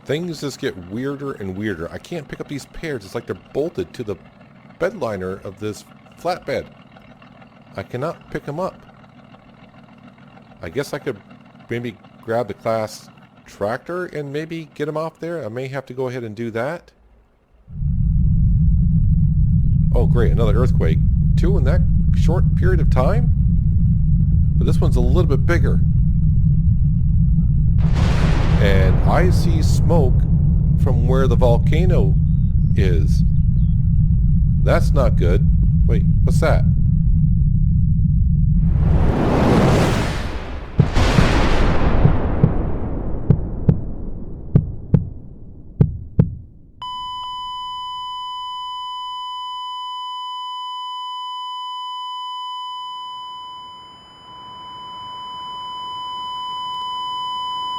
Things just get weirder and weirder. I can't pick up these pears. It's like they're bolted to the bed liner of this flatbed. I cannot pick them up. I guess I could maybe grab the class tractor and maybe get them off there. I may have to go ahead and do that. Oh great, another earthquake. 2 in that short period of time? But this one's a little bit bigger. And I see smoke from where the volcano is. That's not good. Wait, what's that?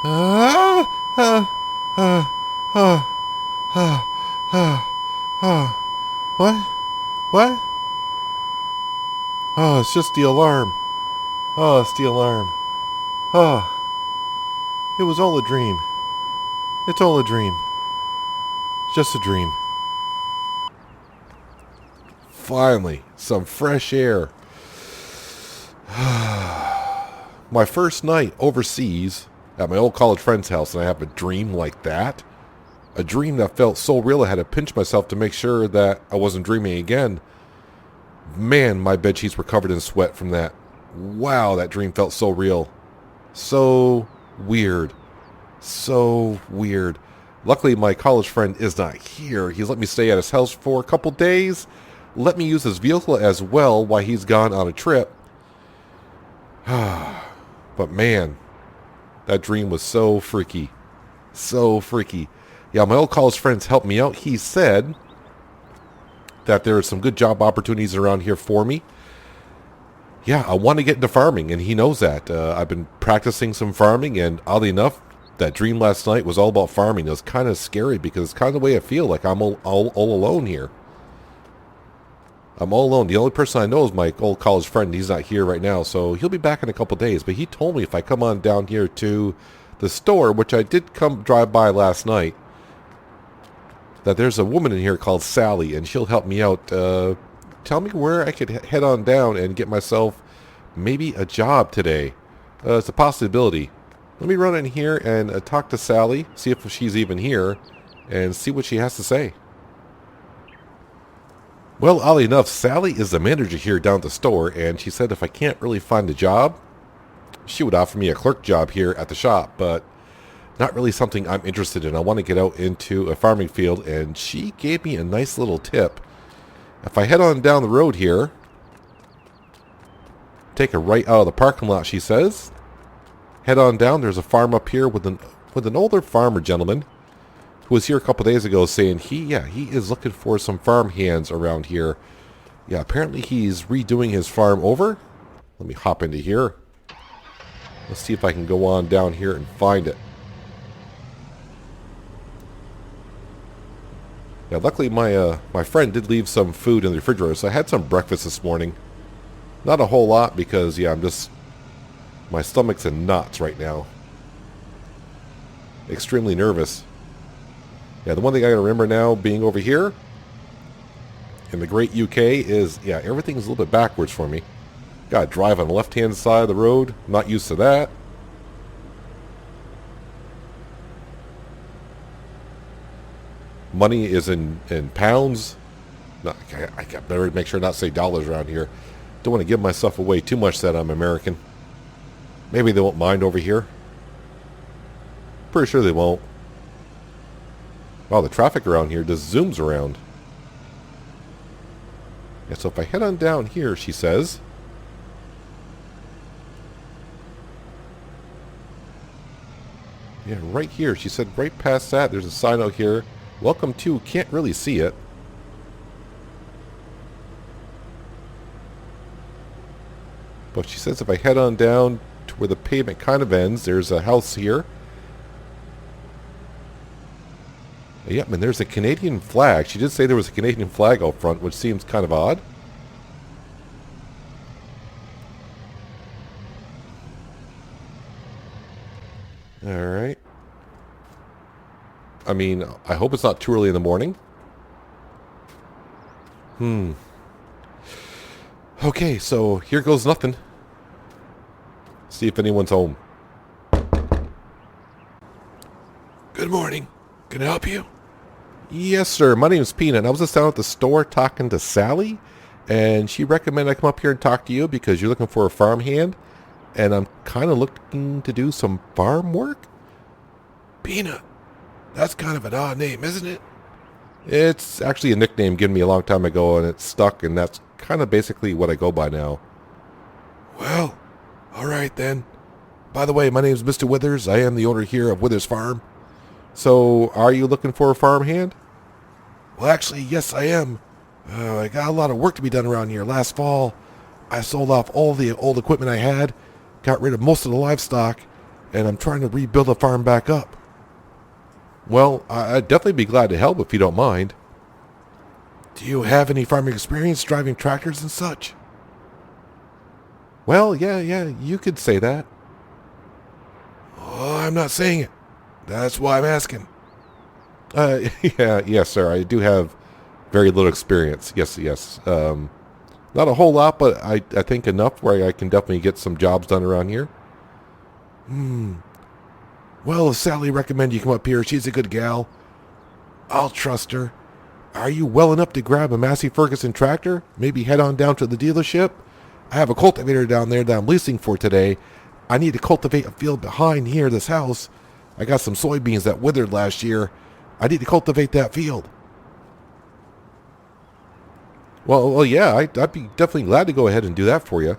Ah, ah, ah, ah, ah, ah, ah. What? What? Oh, it's just the alarm. Oh, it's the alarm. Oh, it was all a dream. It's all a dream. Just a dream. Finally, some fresh air. My first night overseas at my old college friend's house, and I have a dream like that. A dream that felt so real I had to pinch myself to make sure that I wasn't dreaming again. Man, my bedsheets were covered in sweat from that. Wow, that dream felt so real. So weird. So weird. Luckily, my college friend is not here. He's let me stay at his house for a couple days. Let me use his vehicle as well while he's gone on a trip. But man, that dream was so freaky. So freaky. Yeah, my old college friends helped me out. He said that there are some good job opportunities around here for me. Yeah, I want to get into farming, and he knows that. I've been practicing some farming, and oddly enough, that dream last night was all about farming. It was kind of scary because it's kind of the way I feel, like I'm all alone here. I'm all alone. The only person I know is my old college friend. He's not here right now, so he'll be back in a couple days. But he told me if I come on down here to the store, which I did come drive by last night, that there's a woman in here called Sally, and she'll help me out. Tell me where I could head on down and get myself maybe a job today. It's a possibility. Let me run in here and talk to Sally, see if she's even here, and see what she has to say. Well, oddly enough, Sally is the manager here down at the store, and she said if I can't really find a job, she would offer me a clerk job here at the shop, but not really something I'm interested in. I want to get out into a farming field, and she gave me a nice little tip. If I head on down the road here, take a right out of the parking lot, she says. Head on down. There's a farm up here with an older farmer gentleman who was here a couple days ago saying he is looking for some farm hands around here. Yeah, apparently he's redoing his farm over. Let me hop into here. Let's see if I can go on down here and find it. Yeah, luckily my friend did leave some food in the refrigerator, so I had some breakfast this morning. Not a whole lot because, yeah, my stomach's in knots right now. Extremely nervous. Yeah, the one thing I gotta remember now being over here in the great UK is, yeah, everything's a little bit backwards for me. Gotta drive on the left-hand side of the road. Not used to that. Money is in pounds. No, I better make sure not to say dollars around here. Don't want to give myself away too much that I'm American. Maybe they won't mind over here. Pretty sure they won't. Wow, the traffic around here just zooms around. Yeah, so if I head on down here, she says. Yeah, right here. She said right past that, there's a sign out here. Welcome to, can't really see it. But she says if I head on down to where the pavement kind of ends, there's a house here. Yep, and there's a Canadian flag. She did say there was a Canadian flag out front, which seems kind of odd. Alright. I mean, I hope it's not too early in the morning. Okay, so here goes nothing. See if anyone's home. Good morning. Can I help you? Yes, sir. My name's Peanut. I was just down at the store talking to Sally, and she recommended I come up here and talk to you because you're looking for a farmhand, and I'm kind of looking to do some farm work. Peanut. That's kind of an odd name, isn't it? It's actually a nickname given me a long time ago, and it's stuck, and that's kind of basically what I go by now. Well, all right then. By the way, my name's Mr. Withers. I am the owner here of Withers Farm. So, are you looking for a farmhand? Well, actually, yes, I am. I got a lot of work to be done around here. Last fall, I sold off all the old equipment I had, got rid of most of the livestock, and I'm trying to rebuild the farm back up. Well, I'd definitely be glad to help if you don't mind. Do you have any farming experience driving tractors and such? Well, yeah, you could say that. Oh, I'm not saying it. That's why I'm asking. Yes, sir. I do have very little experience. Yes. Not a whole lot, but I think enough where I can definitely get some jobs done around here. Well, if Sally recommended you come up here, she's a good gal. I'll trust her. Are you well enough to grab a Massey Ferguson tractor? Maybe head on down to the dealership? I have a cultivator down there that I'm leasing for today. I need to cultivate a field behind here, this house. I got some soybeans that withered last year. I need to cultivate that field. Well, yeah, I'd be definitely glad to go ahead and do that for you.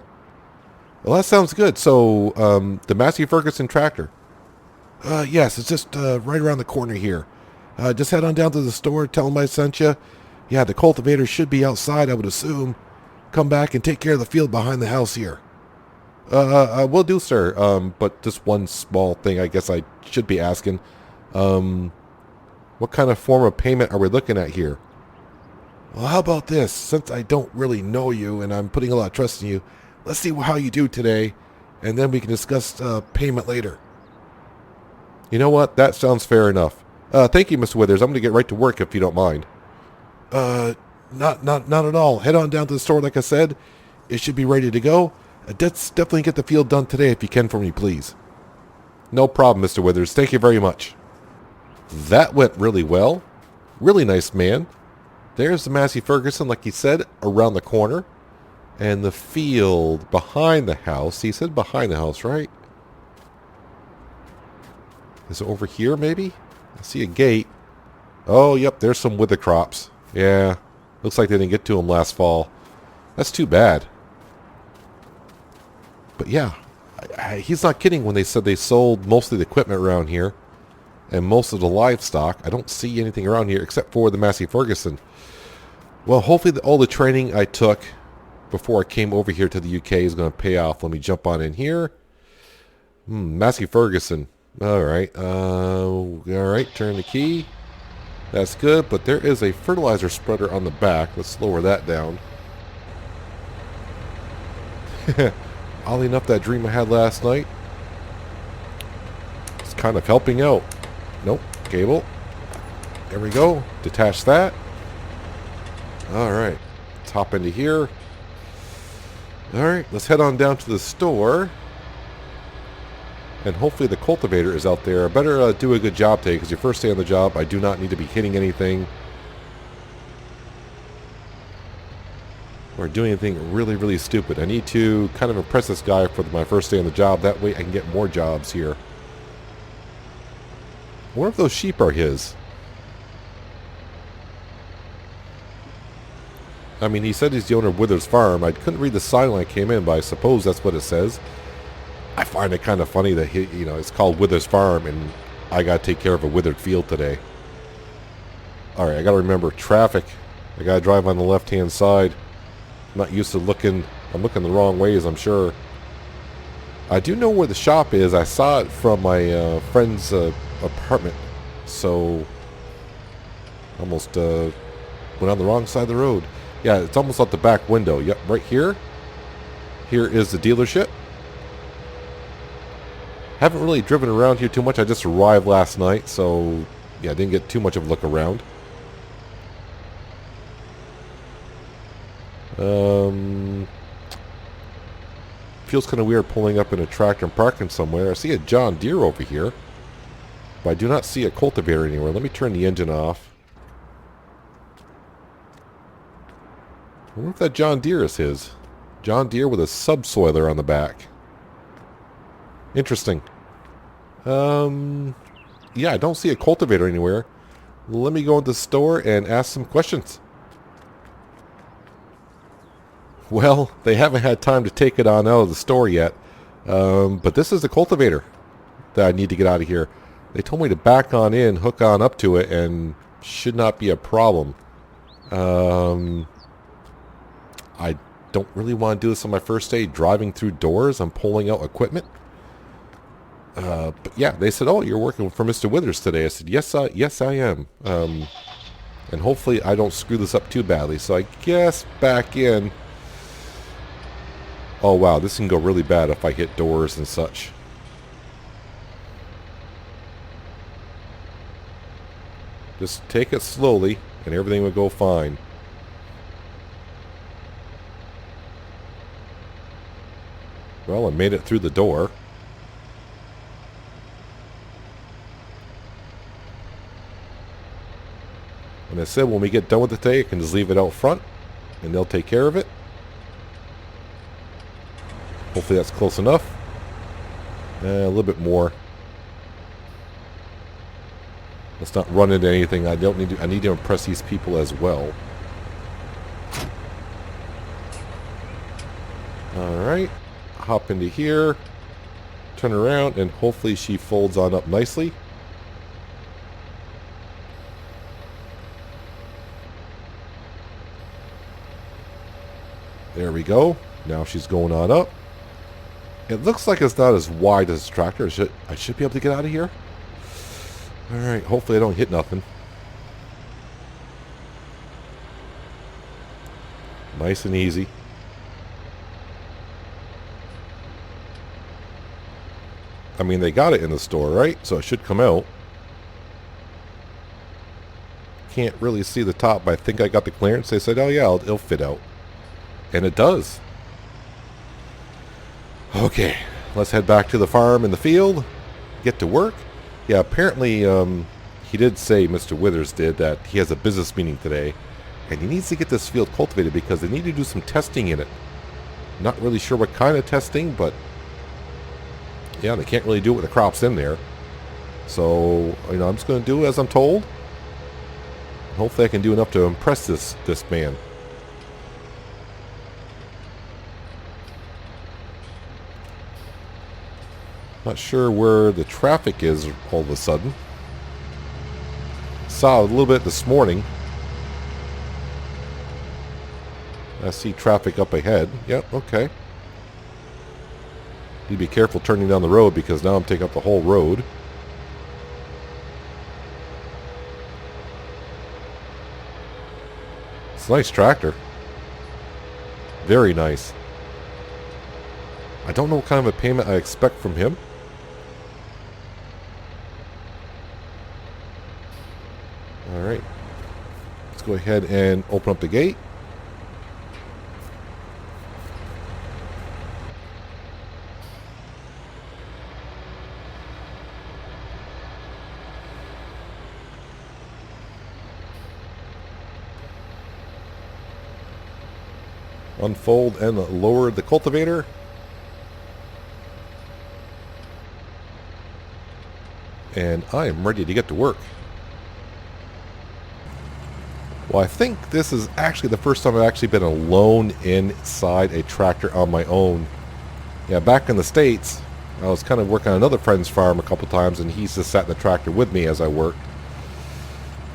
Well, that sounds good. So, the Massey Ferguson tractor. Yes, it's just right around the corner here. Just head on down to the store, tell them I sent you. Yeah, the cultivator should be outside, I would assume. Come back and take care of the field behind the house here. Will do, sir. But just one small thing I guess I should be asking. What kind of form of payment are we looking at here? Well, how about this? Since I don't really know you and I'm putting a lot of trust in you, let's see how you do today, and then we can discuss payment later. You know what? That sounds fair enough. Thank you, Mr. Withers. I'm going to get right to work if you don't mind. Not at all. Head on down to the store, like I said. It should be ready to go. Let's definitely get the field done today if you can for me, please. No problem, Mr. Withers. Thank you very much. That went really well. Really nice man. There's the Massey Ferguson, like he said, around the corner. And the field behind the house. He said behind the house, right? Is it over here, maybe? I see a gate. Oh, yep, there's some wither crops. Yeah, looks like they didn't get to them last fall. That's too bad. But yeah, he's not kidding when they said they sold most of the equipment around here and most of the livestock. I don't see anything around here except for the Massey Ferguson. Well, hopefully all the training I took before I came over here to the UK is going to pay off. Let me jump on in here. Massey Ferguson. All right, turn the key. That's good, but there is a fertilizer spreader on the back. Let's lower that down. Oddly enough, that dream I had last night is kind of helping out. Nope, cable. There we go. Detach that. All right, let's hop into here. All right, let's head on down to the store. And hopefully the cultivator is out there. I better do a good job today because your first day on the job, I do not need to be hitting anything or doing anything really, really stupid. I need to kind of impress this guy for my first day on the job. That way I can get more jobs here. I wonder if those sheep are his. I mean, he said he's the owner of Withers Farm. I couldn't read the sign when I came in, but I suppose that's what it says. I find it kind of funny that it's called Withers Farm, and I got to take care of a withered field today. All right, I got to remember traffic. I got to drive on the left-hand side. I'm not used to looking. I'm looking the wrong ways, I'm sure. I do know where the shop is. I saw it from my friend's apartment, so almost went on the wrong side of the road. Yeah, it's almost out the back window. Yep, right here. Here is the dealership. Haven't really driven around here too much. I just arrived last night, so Yeah, I didn't get too much of a look around. Feels kind of weird pulling up in a tractor and parking somewhere. I see a John Deere over here, but I do not see a cultivator anywhere. Let me turn the engine off. I wonder if that John Deere is his. John Deere with a subsoiler on the back. Interesting. Yeah, I don't see a cultivator anywhere. Let me go into the store and ask some questions. Well, they haven't had time to take it on out of the store yet. But this is the cultivator that I need to get out of here. They told me to back on in, hook on up to it, and should not be a problem. I don't really want to do this on my first day, driving through doors. I'm pulling out equipment. But yeah, they said, "Oh, you're working for Mr. Withers today." I said, "Yes, I am." And hopefully I don't screw this up too badly. So I guess back in. Oh wow, this can go really bad if I hit doors and such. Just take it slowly and everything will go fine. Well, I made it through the door. And I said when we get done with it today, I can just leave it out front and they'll take care of it. Hopefully that's close enough. A little bit more. Let's not run into anything. I need to impress these people as well. Alright. Hop into here. Turn around and hopefully she folds on up nicely. There we go. Now she's going on up. It looks like it's not as wide as this tractor. I should be able to get out of here. Alright, hopefully I don't hit nothing. Nice and easy. I mean, they got it in the store, right? So it should come out. Can't really see the top, but I think I got the clearance. They said, oh yeah, it'll fit out. And it does. Okay, let's head back to the farm in the field. Get to work. Yeah, apparently he did say, Mr. Withers did, that he has a business meeting today. And he needs to get this field cultivated because they need to do some testing in it. Not really sure what kind of testing, but yeah, they can't really do it with the crops in there. So, I'm just going to do as I'm told. Hopefully I can do enough to impress this man. Not sure where the traffic is all of a sudden. Saw a little bit this morning. I see traffic up ahead. Yep, okay. Need to be careful turning down the road because now I'm taking up the whole road. It's a nice tractor. Very nice. I don't know what kind of a payment I expect from him. Alright. Let's go ahead and open up the gate. Unfold and lower the cultivator. And I am ready to get to work. Well, I think this is actually the first time I've actually been alone inside a tractor on my own. Yeah, back in the States, I was kind of working on another friend's farm a couple times, and he's just sat in the tractor with me as I worked.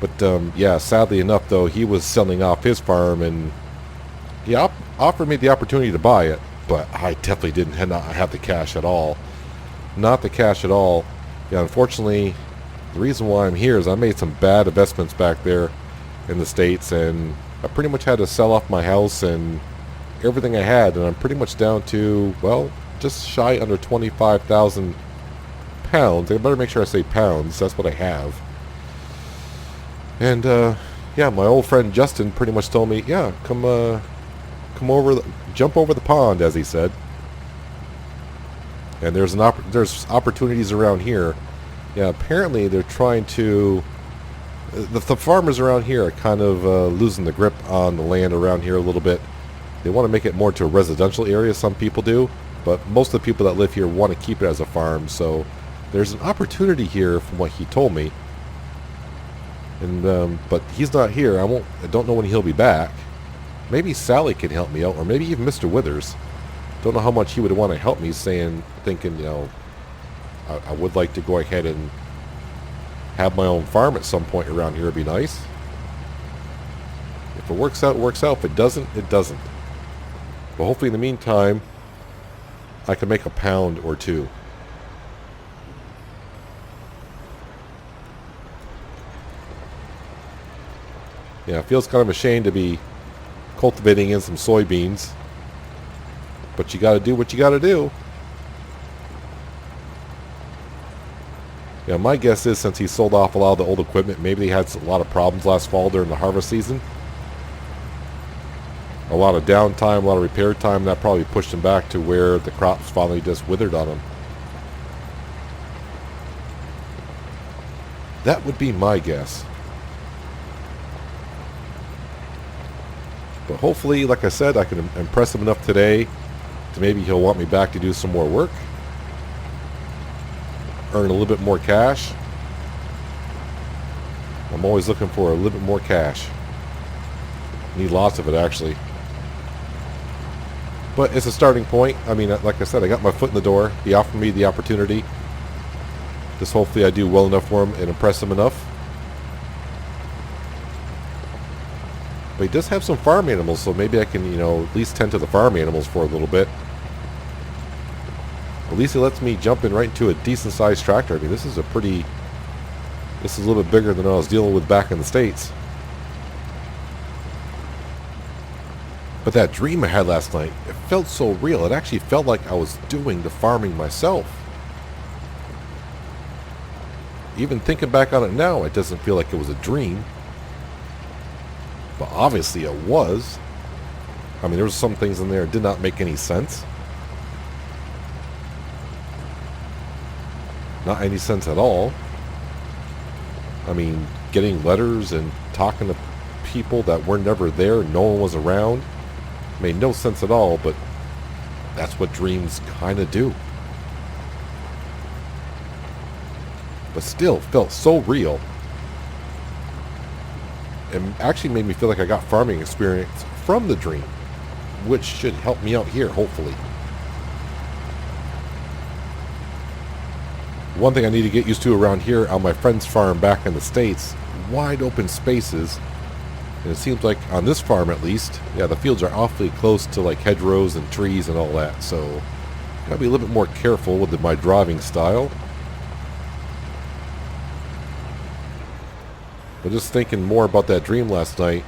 But yeah, sadly enough, though, he was selling off his farm, and he offered me the opportunity to buy it, but I definitely didn't have the cash at all. Not the cash at all. Yeah, unfortunately, the reason why I'm here is I made some bad investments back there in the States, and I pretty much had to sell off my house and everything I had, and I'm pretty much down to, well, just shy under 25,000 pounds. I better make sure I say pounds. That's what I have. And yeah, my old friend Justin pretty much told me, yeah, come over, jump over the pond, as he said. And there's opportunities around here. Yeah, apparently they're trying to. The farmers around here are kind of losing the grip on the land around here a little bit. They want to make it more to a residential area. Some people do, but most of the people that live here want to keep it as a farm. So there's an opportunity here, from what he told me. And but he's not here. I don't know when he'll be back. Maybe Sally can help me out, or maybe even Mr. Withers. Don't know how much he would want to help me. Thinking, I would like to go ahead and have my own farm at some point around here. Would be nice. If it works out, it works out. If it doesn't, it doesn't. But hopefully, in the meantime, I can make a pound or two. Yeah, it feels kind of a shame to be cultivating in some soybeans. But you got to do what you got to do. Yeah, my guess is since he sold off a lot of the old equipment, maybe they had a lot of problems last fall during the harvest season. A lot of downtime, a lot of repair time. That probably pushed him back to where the crops finally just withered on him. That would be my guess. But hopefully, like I said, I can impress him enough today to maybe he'll want me back to do some more work. Earn a little bit more cash. I'm always looking for a little bit more cash. Need lots of it, actually. But it's a starting point. I mean, like I said, I got my foot in the door. He offered me the opportunity. Just hopefully I do well enough for him and impress him enough. But he does have some farm animals, so maybe I can, at least tend to the farm animals for a little bit. At least he lets me jump in right into a decent-sized tractor. I mean, this is a little bit bigger than I was dealing with back in the States. But that dream I had last night, it felt so real. It actually felt like I was doing the farming myself. Even thinking back on it now, it doesn't feel like it was a dream. But obviously it was. I mean, there were some things in there that did not make any sense. Not any sense at all. I mean, getting letters and talking to people that were never there, no one was around, made no sense at all, but that's what dreams kind of do. But still felt so real. It actually made me feel like I got farming experience from the dream, which should help me out here, hopefully. One thing I need to get used to around here on my friend's farm back in the States, wide open spaces. And it seems like on this farm at least, yeah, the fields are awfully close to like hedgerows and trees and all that. So gotta be a little bit more careful with my driving style. But just thinking more about that dream last night,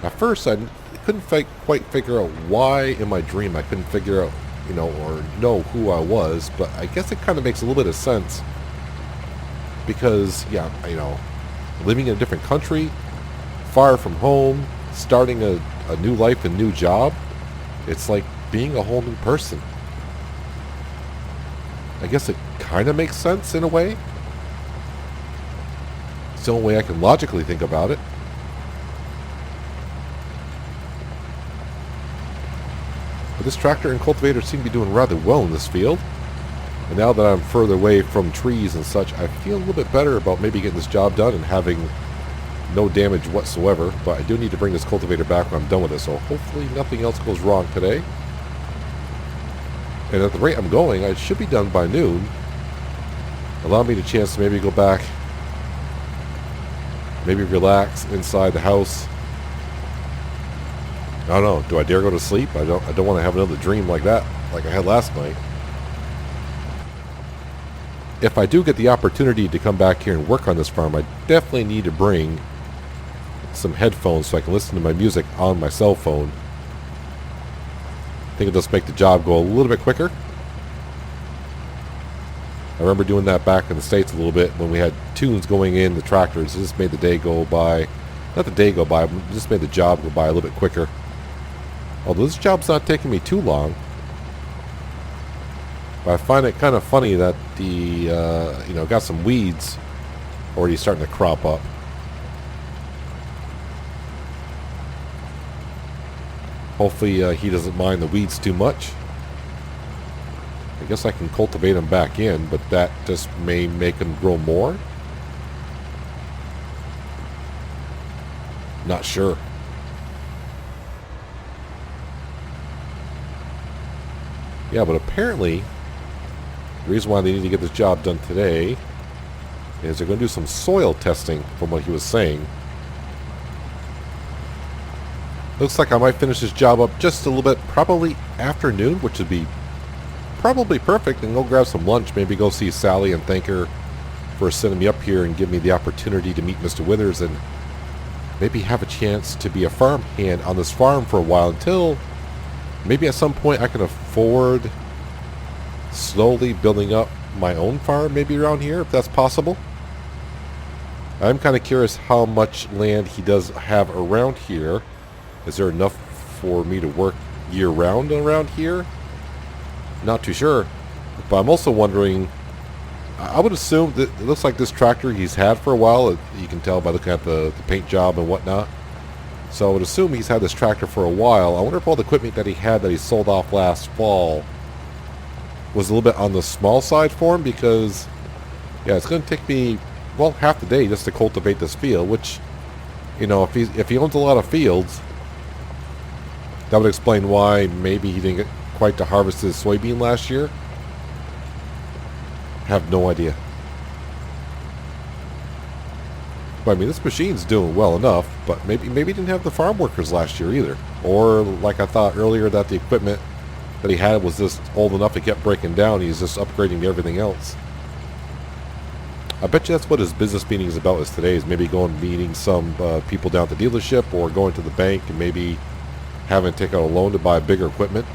at first I couldn't quite figure out why in my dream I couldn't figure out, or know who I was. But I guess it kind of makes a little bit of sense. Because, yeah, living in a different country, far from home, starting a new life and new job, it's like being a whole new person. I guess it kind of makes sense in a way. It's the only way I can logically think about it. But this tractor and cultivator seem to be doing rather well in this field. And now that I'm further away from trees and such, I feel a little bit better about maybe getting this job done and having no damage whatsoever. But I do need to bring this cultivator back when I'm done with it, so hopefully nothing else goes wrong today. And at the rate I'm going, I should be done by noon. Allow me the chance to maybe go back, maybe relax inside the house. I don't know. Do I dare go to sleep? I don't want to have another dream like that, like I had last night. If I do get the opportunity to come back here and work on this farm, I definitely need to bring some headphones so I can listen to my music on my cell phone. I think it'll just make the job go a little bit quicker. I remember doing that back in the States a little bit when we had tunes going in the tractors. It just made the day go by, not the day go by, but it just made the job go by a little bit quicker. Although this job's not taking me too long. But I find it kind of funny that the, got some weeds already starting to crop up. Hopefully he doesn't mind the weeds too much. I guess I can cultivate them back in, but that just may make them grow more. Not sure. Yeah, but apparently the reason why they need to get this job done today is they're going to do some soil testing from what he was saying. Looks like I might finish this job up just a little bit, probably afternoon, which would be probably perfect, and go grab some lunch, maybe go see Sally and thank her for sending me up here and give me the opportunity to meet Mr. Withers and maybe have a chance to be a farmhand on this farm for a while until maybe at some point I can afford slowly building up my own farm maybe around here, if that's possible. I'm kind of curious how much land he does have around here. Is there enough for me to work year-round around here? Not too sure. But I'm also wondering, I would assume that it looks like this tractor he's had for a while. You can tell by looking at the paint job and whatnot. So I would assume he's had this tractor for a while. I wonder if all the equipment that he had that he sold off last fall was a little bit on the small side for him, because yeah, it's going to take me, well, half the day just to cultivate this field, which, if he owns a lot of fields, that would explain why maybe he didn't get quite to harvest his soybean last year. Have no idea. But I mean, this machine's doing well enough, but maybe he didn't have the farm workers last year either. Or like I thought earlier, that the equipment that he had was just old enough it kept breaking down. He's just upgrading to everything else. I bet you that's what his business meeting is about, is today, is maybe going and meeting some people down at the dealership, or going to the bank and maybe having to take out a loan to buy bigger equipment.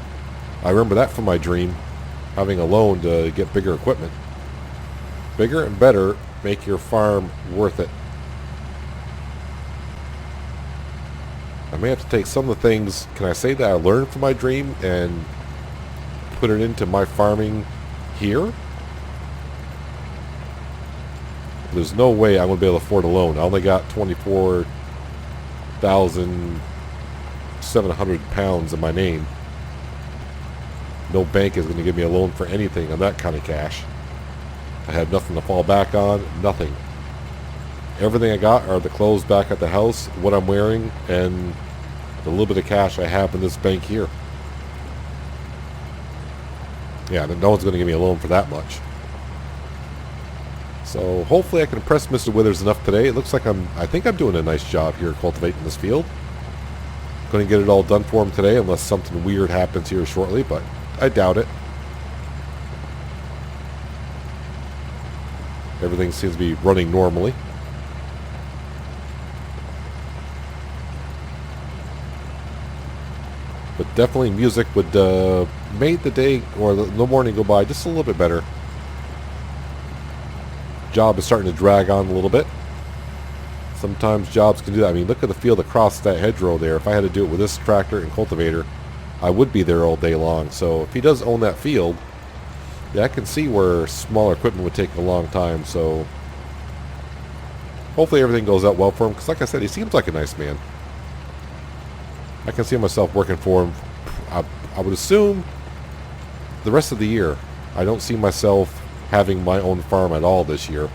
I remember that from my dream, having a loan to get bigger equipment. Bigger and better make your farm worth it. I may have to take some of the things, can I say, that I learned from my dream and put it into my farming here? There's no way I'm going to be able to afford a loan. I only got 24,700 pounds in my name. No bank is going to give me a loan for anything on that kind of cash. I have nothing to fall back on, nothing. Everything I got are the clothes back at the house, what I'm wearing, and the little bit of cash I have in this bank here. Yeah, no one's going to give me a loan for that much. So hopefully I can impress Mr. Withers enough today. It looks like I think I'm doing a nice job here cultivating this field. Going to get it all done for him today, unless something weird happens here shortly, but I doubt it. Everything seems to be running normally. But definitely music would make the day or the morning go by just a little bit better. Job is starting to drag on a little bit. Sometimes jobs can do that. I mean, look at the field across that hedgerow there. If I had to do it with this tractor and cultivator, I would be there all day long. So if he does own that field, yeah, I can see where smaller equipment would take a long time. So hopefully everything goes out well for him, because like I said, he seems like a nice man. I can see myself working for him, I would assume, the rest of the year. I don't see myself having my own farm at all this year.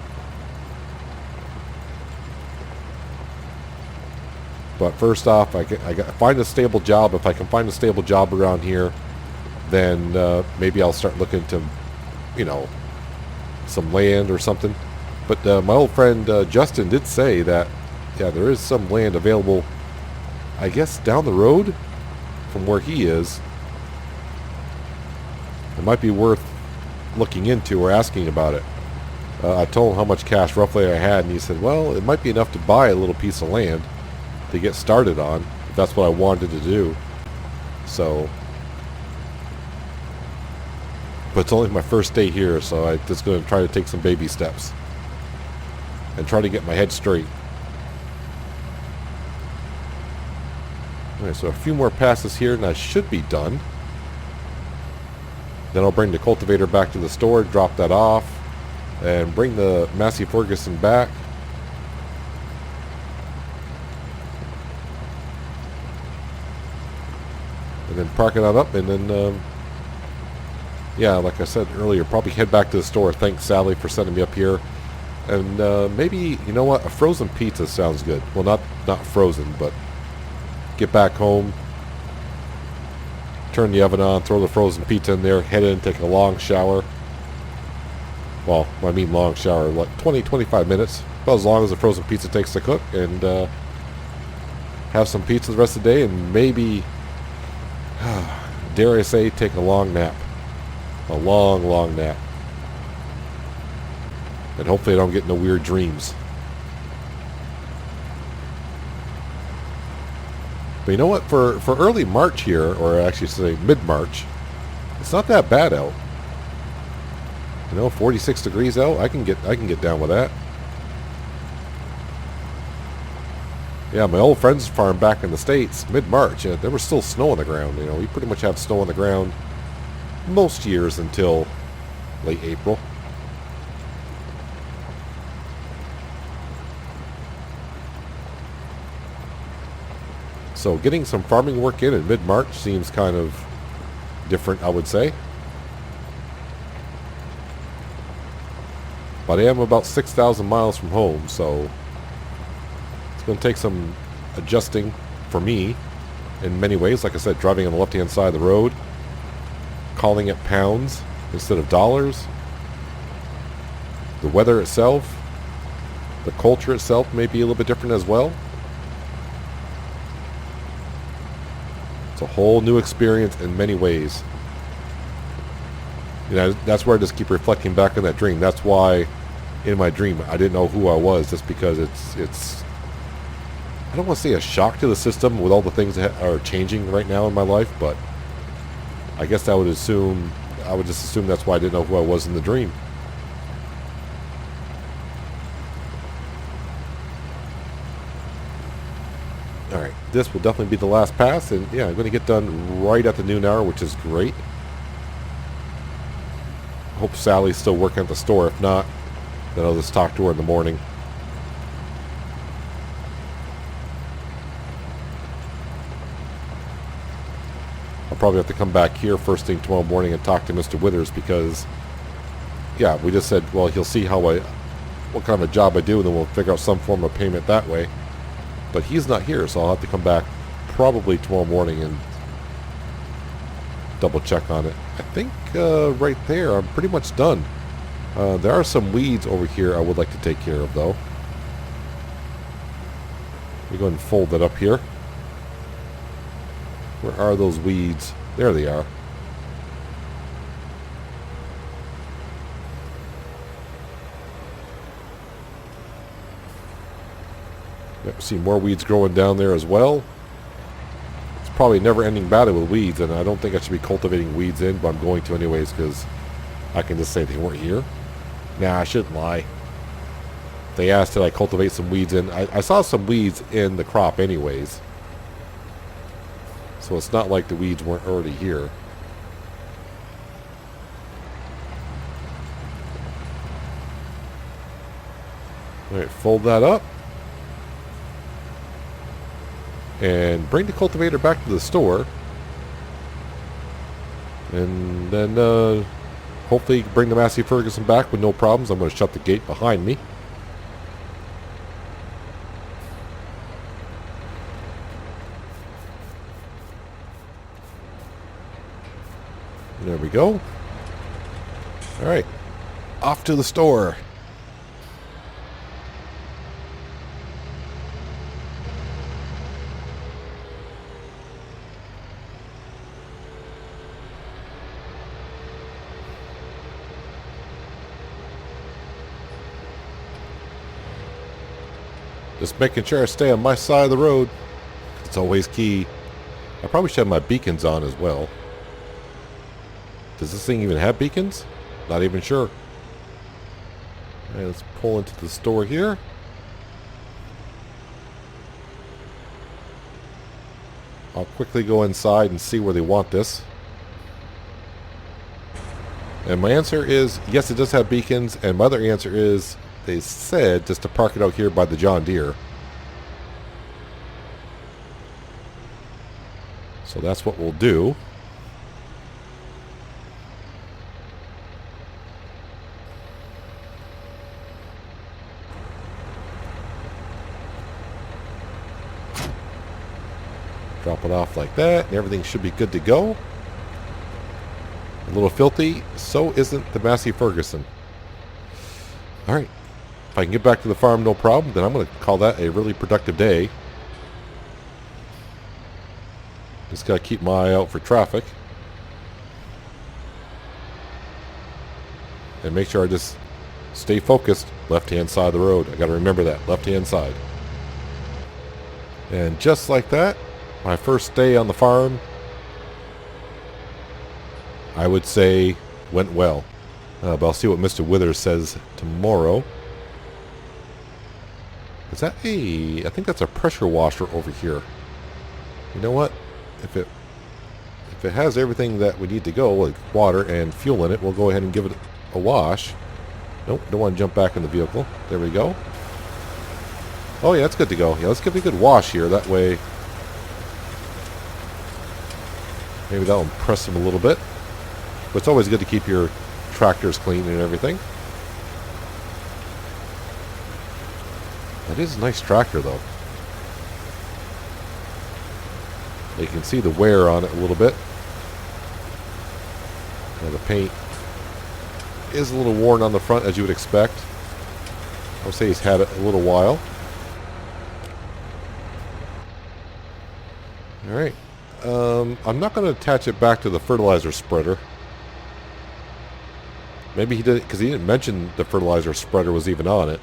But first off, I got find a stable job. If I can find a stable job around here, then maybe I'll start looking to, some land or something. But my old friend Justin did say that, yeah, there is some land available, I guess, down the road from where he is. It might be worth looking into or asking about it. I told him how much cash roughly I had, and he said, well, it might be enough to buy a little piece of land to get started on, if that's what I wanted to do. So But it's only my first day here, so I'm just going to try to take some baby steps. And try to get my head straight. Alright, so a few more passes here and I should be done. Then I'll bring the cultivator back to the store, drop that off, and bring the Massey Ferguson back. And then park it on up, and then, yeah, like I said earlier, probably head back to the store. Thanks, Sally, for sending me up here. And maybe, you know what, a frozen pizza sounds good. Well, not frozen, but get back home, turn the oven on, throw the frozen pizza in there, head in, take a long shower. Well, I mean long shower, like 20-25 minutes, about as long as the frozen pizza takes to cook, and have some pizza the rest of the day, and maybe, dare I say, take a long nap. A long nap. And hopefully I don't get no weird dreams. But you know what? For early March here, or actually say mid-March, it's not that bad out. You know, 46 degrees out. I can get down with that. Yeah, my old friend's farm back in the States, mid-March, there was still snow on the ground. You know, we pretty much have snow on the ground most years until late April. So getting some farming work in mid-March seems kind of different, I would say. But I am about 6,000 miles from home, so it's going to take some adjusting for me in many ways. Like I said, driving on the left-hand side of the road, calling it pounds instead of dollars. The weather itself, the culture itself may be a little bit different as well. It's a whole new experience in many ways. You know, that's where I just keep reflecting back on that dream. That's why in my dream I didn't know who I was, just because it's I don't want to say a shock to the system with all the things that are changing right now in my life, but I guess I would just assume that's why I didn't know who I was in the dream. Alright, this will definitely be the last pass, and yeah, I'm going to get done right at the noon hour, which is great. Hope Sally's still working at the store. If not, then I'll just talk to her in the morning. I'll probably have to come back here first thing tomorrow morning and talk to Mr. Withers, because, yeah, we just said, well, he'll see what kind of job I do, and then we'll figure out some form of payment that way. But he's not here, so I'll have to come back probably tomorrow morning and double check on it. I think right there I'm pretty much done. There are some weeds over here I would like to take care of, though. Let me go ahead and fold that up here. Where are those weeds? There they are. Yep, see more weeds growing down there as well. It's probably a never-ending battle with weeds, and I don't think I should be cultivating weeds in, but I'm going to anyways, because I can just say they weren't here. Nah, I shouldn't lie. They asked did I cultivate some weeds in. I saw some weeds in the crop anyways. So it's not like the weeds weren't already here. Alright, fold that up. And bring the cultivator back to the store. And then hopefully bring the Massey Ferguson back with no problems. I'm going to shut the gate behind me. There we go. Alright. Off to the store. Just making sure I stay on my side of the road. It's always key. I probably should have my beacons on as well. Does this thing even have beacons? Not even sure. Alright, let's pull into the store here. I'll quickly go inside and see where they want this. And my answer is, yes, it does have beacons. And my other answer is, they said just to park it out here by the John Deere. So that's what we'll do. Drop it off like that, and everything should be good to go. A little filthy, so isn't the Massey Ferguson. Alright, if I can get back to the farm, no problem, then I'm going to call that a really productive day. Just got to keep my eye out for traffic. And make sure I just stay focused. Left-hand side of the road. I got to remember that. Left-hand side. And just like that, my first day on the farm, I would say, went well. But I'll see what Mr. Withers says tomorrow. Is that a... I think that's a pressure washer over here. You know what? If it has everything that we need to go, like water and fuel in it, we'll go ahead and give it a wash. Nope, don't want to jump back in the vehicle. There we go. Oh yeah, it's good to go. Yeah, let's give it a good wash here. That way, maybe that'll impress them a little bit. But it's always good to keep your tractors clean and everything. That is a nice tractor, though. You can see the wear on it a little bit. Now the paint is a little worn on the front, as you would expect. I would say he's had it a little while. Alright. I'm not going to attach it back to the fertilizer spreader. Maybe he did, because he didn't mention the fertilizer spreader was even on it.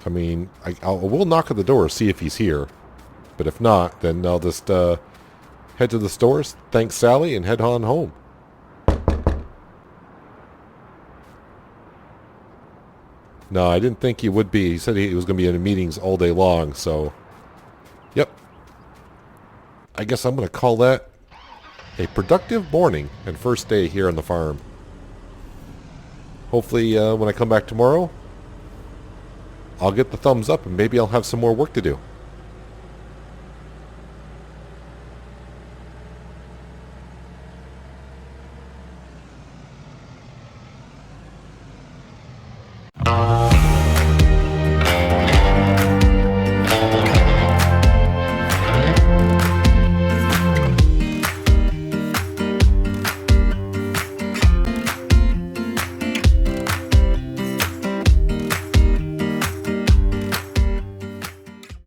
I mean, I will knock at the door, see if he's here. But if not, then I'll just head to the stores, thank Sally, and head on home. No, I didn't think he would be. He said he was going to be in meetings all day long, so... Yep. I guess I'm going to call that a productive morning and first day here on the farm. Hopefully, when I come back tomorrow, I'll get the thumbs up and maybe I'll have some more work to do.